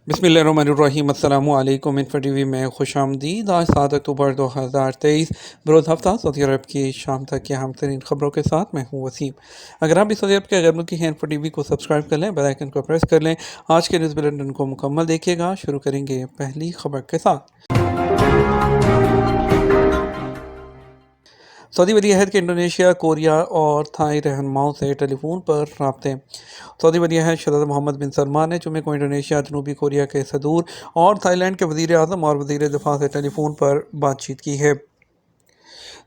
बिस्मिल्लाहिर्रहमानिर्रहीम। अस्सलामु अलैकुम। इन्फो टीवी में खुश आमदीद। आज 7 अक्टूबर 2023 बरोज़ हफ्ता सऊदी अरब की शाम तक की अहम तरीन खबरों के साथ मैं हूँ वसीम। अगर आप भी सऊदी अरब के गैर मुल्की हैं, इन्फो टीवी को सब्सक्राइब कर लें, बेल आइकन को प्रेस कर लें। आज के न्यूज़ बुलेटिन को मुकम्मल देखिएगा। शुरू करेंगे पहली खबर के साथ। सऊदी वली अहद के इंडोनेशिया, कोरिया और थाई रहनुमाओं से टेलीफोन पर राब्ते। सऊदी वली अहद शहज़ादा मोहम्मद बिन सलमान ने जुमे को इंडोनेशिया, जनूबी कोरिया के सदूर और थाईलैंड के वज़ीर आज़म और वज़ीर दिफा से टेलीफोन पर बातचीत की है।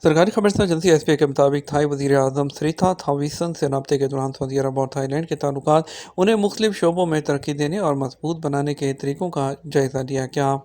सरकारी खबर से एजेंसी एसपीए के मुताबिक थाई वज़ीर आज़म सरिथा थावीसन से रब्ते के दौरान सऊदी अरब और थाईलैंड के ताल्लुकात उन्हें मुख्तलिफ शोबों में तरक्की देने और मजबूत बनाने के तरीक़ों का जायज़ा लिया गया।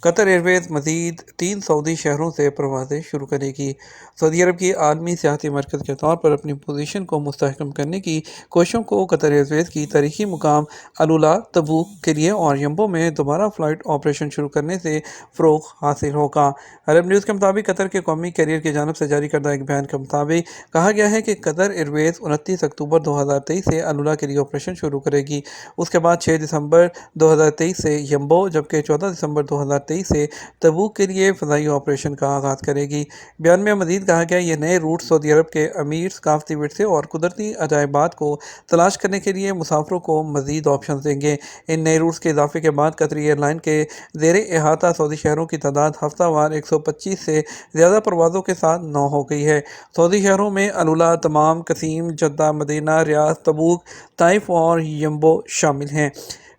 कतर एयरवेज़ मज़ीद 3 सऊदी शहरों से परवाज़ें शुरू करेगी। सऊदी अरब की आलमी सियाहती मरकज़ के तौर पर अपनी पोजीशन को मुस्तहकम करने की कोशिशों को कतर एयरवेज़ की तारीखी मुकाम अलुला, तबूक के लिए और यम्बो में दोबारा फ़्लाइट ऑपरेशन शुरू करने से फ़रोग़ हासिल होगा। अरब न्यूज़ के मुताबिक कतर के कौमी कैरियर की जानिब से जारी करदा एक बयान के मुताबिक कहा गया है कि कतर एयरवेज़ 29 अक्टूबर 2023 से अलुला के लिए ऑपरेशन शुरू करेगी। उसके बाद 6 दिसंबर 2023 से यम्बो, जबकि 14 दिसंबर 2023 से तबूक के लिए फ़ज़ाई ऑपरेशन का आगाज़ करेगी। बयान में मज़ीद कहा गया, ये नए रूट सऊदी अरब के अमीर, सकाफ़ती विरसे और कुदरती अजायबात को तलाश करने के लिए मुसाफरों को मज़ीद ऑप्शन देंगे। इन नए रूट्स के इजाफे के बाद कतरी एयरलाइन के ज़ेर अहाता सऊदी शहरों की तादाद हफ्तावार 125 से ज़्यादा परवाज़ों के साथ 9 हो गई है। सऊदी शहरों में अलुला, तमाम, Qassim, Jeddah, Medina, Riyadh, Tabuk, Taif और यम्बो शामिल हैं।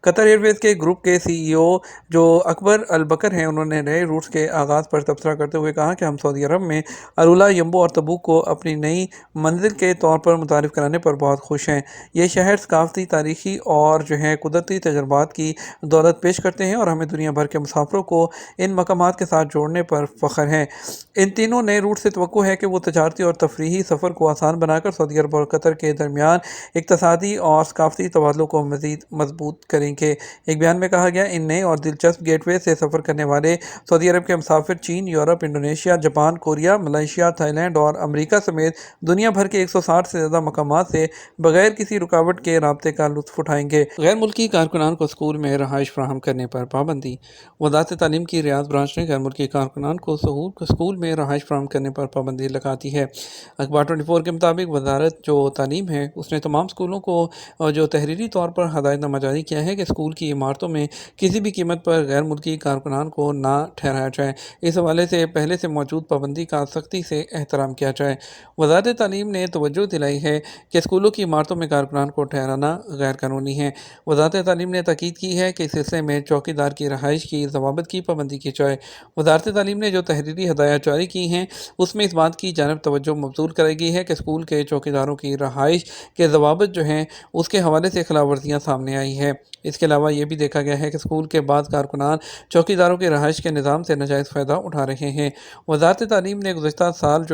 कतर एयरवेज़ के ग्रुप के सीईओ जो अकबर अल बकर हैं, उन्होंने नए रूट्स के आगाज़ पर तबसरा करते हुए कहा कि हम सऊदी अरब में अलुला, यम्बो और तबूक को अपनी नई मंजिल के तौर पर मुतारिफ़ कराने पर बहुत खुश हैं। ये शहर सकाफ़ती, तारीख़ी और कुदरती तजर्बात की दौलत पेश करते हैं और हमें दुनिया भर के मुसाफरों को इन मकामात के साथ जोड़ने पर फ़ख्र है। इन तीनों नए रूट से तवक्को है कि वो तजारती और तफरीही सफ़र को आसान बनाकर सऊदी अरब और कतर के दरमियान इक़्तिसादी और सकाफ़ती तबादलों को मज़ीद मजबूत करेंगे। एक बयान में कहा गया, इन नए और दिलचस्प गेटवे से सफ़र करने वाले सऊदी अरब के मुसाफिर चीन, Europe, Indonesia, Japan, Korea, Malaysia, Thailand और अमरीका समेत दुनिया भर के 160 से ज़्यादा मकामात से बगैर किसी रुकावट के राब्ते का लुत्फ़ उठाएंगे। गैर मुल्की कारकुनान को स्कूल में रहाइश फराहम करने पर पाबंदी। वज़ारत तालीम की रियाद ब्रांच ने गैर मुल्की कारकुनान को स्कूल में रहाइश फराहम करने पर पाबंदी लगा दी है। अखबार 24 के मुताबिक वज़ारत जो तालीम है, उसने तमाम स्कूलों को जो तहरीरी तौर पर हदायतनामा जारी किया है कि स्कूल की इमारतों में किसी भी कीमत पर गैर मुल्की कारकुनान को ना ठहराया जाए। इस हवाले से पहले से मौजूद पाबंदी का सख्ती से एहतराम किया जाए। वज़ारत तालीम ने तवज्जो दिलाई है कि स्कूलों की इमारतों में कारकुनान को ठहराना गैर कानूनी है। वज़ारत तालीम ने ताकीद की है कि इस सिलसिले में चौकीदार की रहाइश की ज़वाबित की पाबंदी की जाए। वज़ारत तालीम ने जो तहरीरी हदायत जारी की हैं, उसमें इस बात की जानब तवज्जो मबज़ूल कराई गई है कि स्कूल के चौकीदारों की रहाइश के ज़वाबित उसके हवाले से खिलाफ वर्जियाँ सामने आई है। इसके अलावा ये भी देखा गया है कि स्कूल के बाद कारकुनान चौकीदारों की रहाइश के निज़ाम से नाजायज़ फ़ायदा उठा रहे हैं। वज़ारत तालीम ने गुज़श्ता साल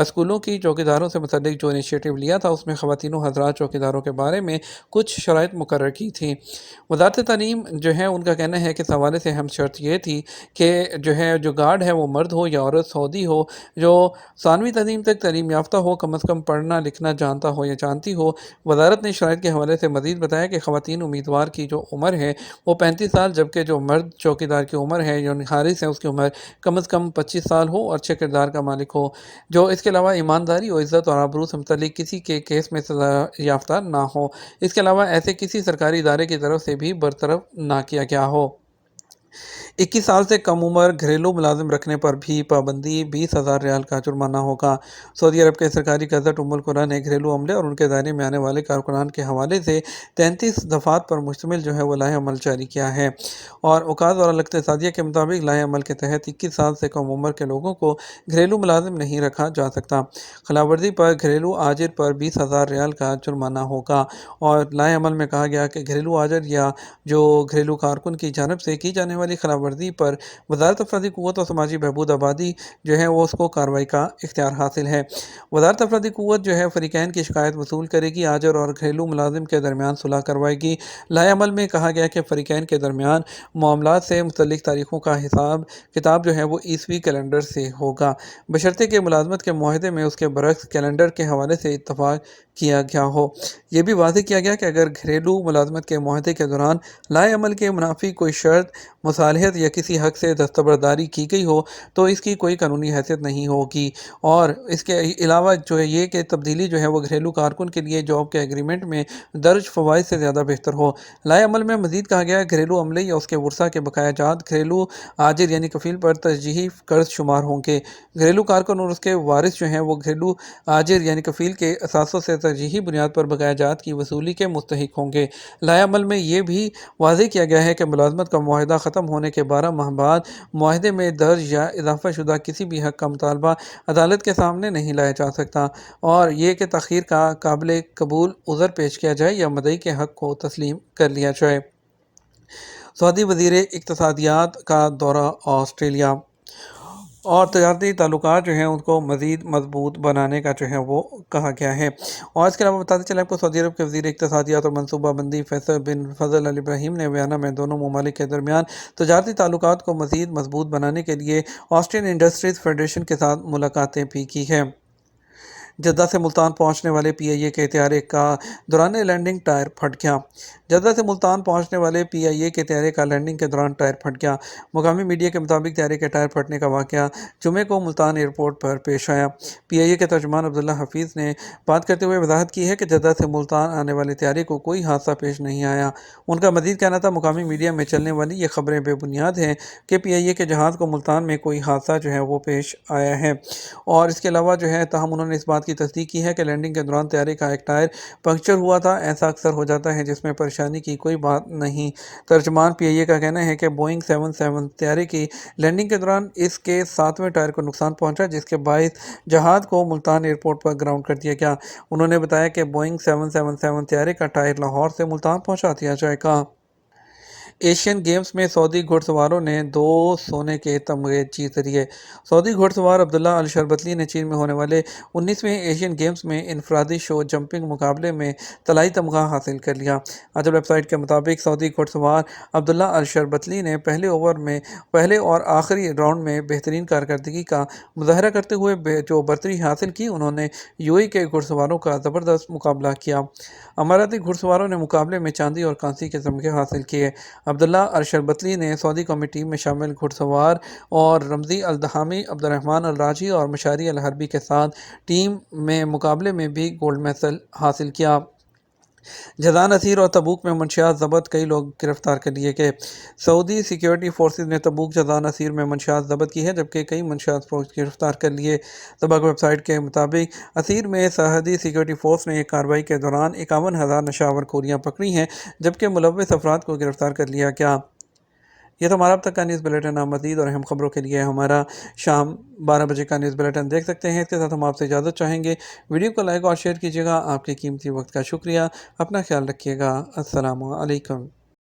स्कूलों की चौकीदारों से मुतल्लिक जो इनिशिएटिव लिया था, उसमें ख़वातीनो हज़रात चौकीदारों के बारे में कुछ शराइत मुकर्रर की थी। वज़ारत तालीम उनका कहना है कि इस हवाले से अहम शर्त यह थी कि जो गार्ड है वो मर्द हो या औरत, सऊदी हो, जो सानवी तालीम तक तालीम याफ्ता हो, कम अज़ कम पढ़ना लिखना जानता हो या जानती हो। वज़ारत ने शराइत के हवाले से मज़ीद बताया कि ख़वातीन उम्मीदवार की जो उम्र है वो 35 साल, जबकि जो मर्द चौकीदार की उम्र है, जो हारिस है, उसकी उम्र कम अज़ कम 25 साल हो और अच्छे किरदार का मालिक हो। इसके अलावा ईमानदारी और इज़्ज़त और आबरू से मुतल्लिक किसी के केस में सज़ा याफ्ता ना हो। इसके अलावा ऐसे किसी सरकारी इदारे की तरफ से भी बरतरफ ना किया गया हो। 21 साल से कम उम्र घरेलू मुलाजिम रखने पर भी पाबंदी, 20,000 रियाल का जुर्माना होगा। सऊदी अरब के सरकारी गज़ट उम्मुल कुरा ने घरेलू अमले और उनके दायरे में आने वाले कारकुनान के हवाले से 33 दफ़ात पर मुश्तमिल वो लाहे अमल जारी किया है और औकात और इक़्तिसादिया के मुताबिक लाहे अमल के तहत 21 साल से कम उम्र के लोगों को घरेलू मुलाजिम नहीं रखा जा सकता। खिलाफवर्जी पर घरेलू आजिर पर 20,000 रियाल का जुर्माना होगा और लाहे अमल में कहा गया कि घरेलू आजिर या जो घरेलू कारकुन की जानब से की जाने वाली खिलाफवर्जी पर वज़ारत अफरादी क़ुव्वत और समाजी बहबूद आबादी वो उसको कार्रवाई का इख्तियार हासिल है। वज़ारत अफरादी क़ुव्वत फ़रीक़ैन की शिकायत वसूल करेगी, आजिर और घरेलू मुलाजिम के दरमियान सुलह करवाएगी। लाए अमल में कहा गया कि फ़रीक़ैन के दरमियान मामलात से मुतल्लिक़ तारीख़ों का हिसाब किताब वो ईसवी कैलेंडर से होगा, बशर्ते कि मुलाज़मत के मुआहदे में उसके बरक्स कैलेंडर के हवाले से इत्तफ़ाक़ کیا گیا ہو۔ یہ بھی واضح کیا گیا کہ اگر گھریلو ملازمت کے معاہدے کے دوران لائے عمل کے منافی کوئی شرط، مصالحت یا کسی حق سے دستبرداری کی گئی ہو تو اس کی کوئی قانونی حیثیت نہیں ہوگی، اور اس کے علاوہ جو ہے یہ کہ تبدیلی جو ہے وہ گھریلو کارکن کے لیے جاب کے ایگریمنٹ میں درج فوائد سے زیادہ بہتر ہو۔ لائے عمل میں مزید کہا گیا ہے گھریلو عملے یا اس کے ورثاء کے بقایا جات گھریلو آجر یعنی کفیل پر ترجیحی قرض شمار ہوں گے۔ گھریلو کارکن اور اس کے وارث جو ہیں وہ گھریلو آجر یعنی کفیل کے اثاثوں سے ترجیحی بنیاد پر بقایا جات کی وصولی کے مستحق ہوں گے۔ لائے عمل میں یہ بھی واضح کیا گیا ہے کہ ملازمت کا معاہدہ ختم ہونے کے 12 ماہ بعد معاہدے میں درج یا اضافہ شدہ کسی بھی حق کا مطالبہ عدالت کے سامنے نہیں لایا جا سکتا، اور یہ کہ تاخیر کا قابل قبول عذر پیش کیا جائے یا مدعی کے حق کو تسلیم کر لیا جائے۔ سعودی وزیر اقتصادیات کا دورہ آسٹریلیا، اور تجارتی تعلقات جو ہیں ان کو مزید مضبوط بنانے کا جو ہے وہ کہا گیا ہے۔ اور اس کے علاوہ بتاتے چلیں آپ کو سعودی عرب کے وزیر اقتصادیات اور منصوبہ بندی فیصل بن فضل ال ابراہیم نے ویانا میں دونوں ممالک کے درمیان تجارتی تعلقات کو مزید مضبوط بنانے کے لیے آسٹریلین انڈسٹریز فیڈریشن کے ساتھ ملاقاتیں بھی کی ہیں۔ جدہ سے ملتان پہنچنے والے پی آئی اے کے طیارے کا دوران لینڈنگ ٹائر پھٹ گیا۔ جدہ سے ملتان پہنچنے والے پی آئی اے کے طیارے کا لینڈنگ کے دوران ٹائر پھٹ گیا۔ مقامی میڈیا کے مطابق طیارے کے ٹائر پھٹنے کا واقعہ جمعے کو ملتان ایئرپورٹ پر پیش آیا۔ پی آئی اے کے ترجمان عبداللہ حفیظ نے بات کرتے ہوئے وضاحت کی ہے کہ جدہ سے ملتان آنے والے طیارے کو کوئی حادثہ پیش نہیں آیا۔ ان کا مزید کہنا تھا مقامی میڈیا میں چلنے والی یہ خبریں بے بنیاد ہیں کہ پی آئی اے کے جہاز کو ملتان میں کوئی حادثہ جو ہے وہ پیش آیا ہے، اور اس کے علاوہ جو ہے تاہم انہوں نے اس بات کی تصدیق کی ہے کہ لینڈنگ کے دوران طیارے کا ایک ٹائر پنکچر ہوا تھا۔ ایسا اکثر ہو جاتا ہے جس میں پریشانی کی کوئی بات نہیں۔ ترجمان پی آئی اے کا کہنا ہے کہ بوئنگ 77 طیارے کی لینڈنگ کے دوران اس کے 7ویں ٹائر کو نقصان پہنچا، جس کے باعث جہاز کو ملتان ایئرپورٹ پر گراؤنڈ کر دیا گیا۔ انہوں نے بتایا کہ بوئنگ 777 طیارے کا ٹائر لاہور سے ملتان پہنچا دیا جائے گا۔ ایشین گیمز میں سعودی گھڑ سواروں نے 2 سونے کے تمغے جیت لیے۔ سعودی گھڑ سوار عبداللہ الشربتلی نے چین میں ہونے والے 19ویں ایشین گیمز میں انفرادی شو جمپنگ مقابلے میں طلائی تمغہ حاصل کر لیا۔ اجل ویب سائٹ کے مطابق سعودی گھڑ سوار عبداللہ الشربتلی نے پہلے اور آخری راؤنڈ میں بہترین کارکردگی کا مظاہرہ کرتے ہوئے جو برتری حاصل کی، انہوں نے یو اے کے گھڑ سواروں کا زبردست مقابلہ کیا۔ اماراتی گھڑ سواروں نے مقابلے میں چاندی اور کانسی کے تمغے حاصل کیے۔ عبداللہ الشربتلی نے سعودی قومی ٹیم میں شامل گھڑ سوار اور رمزی الدہامی، عبد الرحمن الراجی اور مشاری الحربی کے ساتھ ٹیم میں مقابلے میں بھی گولڈ میڈل حاصل کیا۔ جازان اسیر اور تبوک میں منشیات ضبط، کئی لوگ گرفتار کر لیے گئے۔ سعودی سیکیورٹی فورسز نے تبوک جازان اسیر میں منشیات ضبط کی ہے، جبکہ کئی منشیات فروش گرفتار کر لیے۔ طبق ویب سائٹ کے مطابق اسیر میں سرحدی سیکیورٹی فورس نے ایک کارروائی کے دوران 51,000 نشاور کوریاں پکڑی ہیں، جبکہ ملوث افراد کو گرفتار کر لیا گیا۔ یہ تو ہمارا اب تک کا نیوز بلیٹن۔ آپ مزید اور اہم خبروں کے لیے ہمارا شام 12 بجے کا نیوز بلیٹن دیکھ سکتے ہیں۔ اس کے ساتھ ہم آپ سے اجازت چاہیں گے۔ ویڈیو کو لائک اور شیئر کیجیے گا۔ آپ کے قیمتی وقت کا شکریہ۔ اپنا خیال رکھیے گا۔ السلام علیکم۔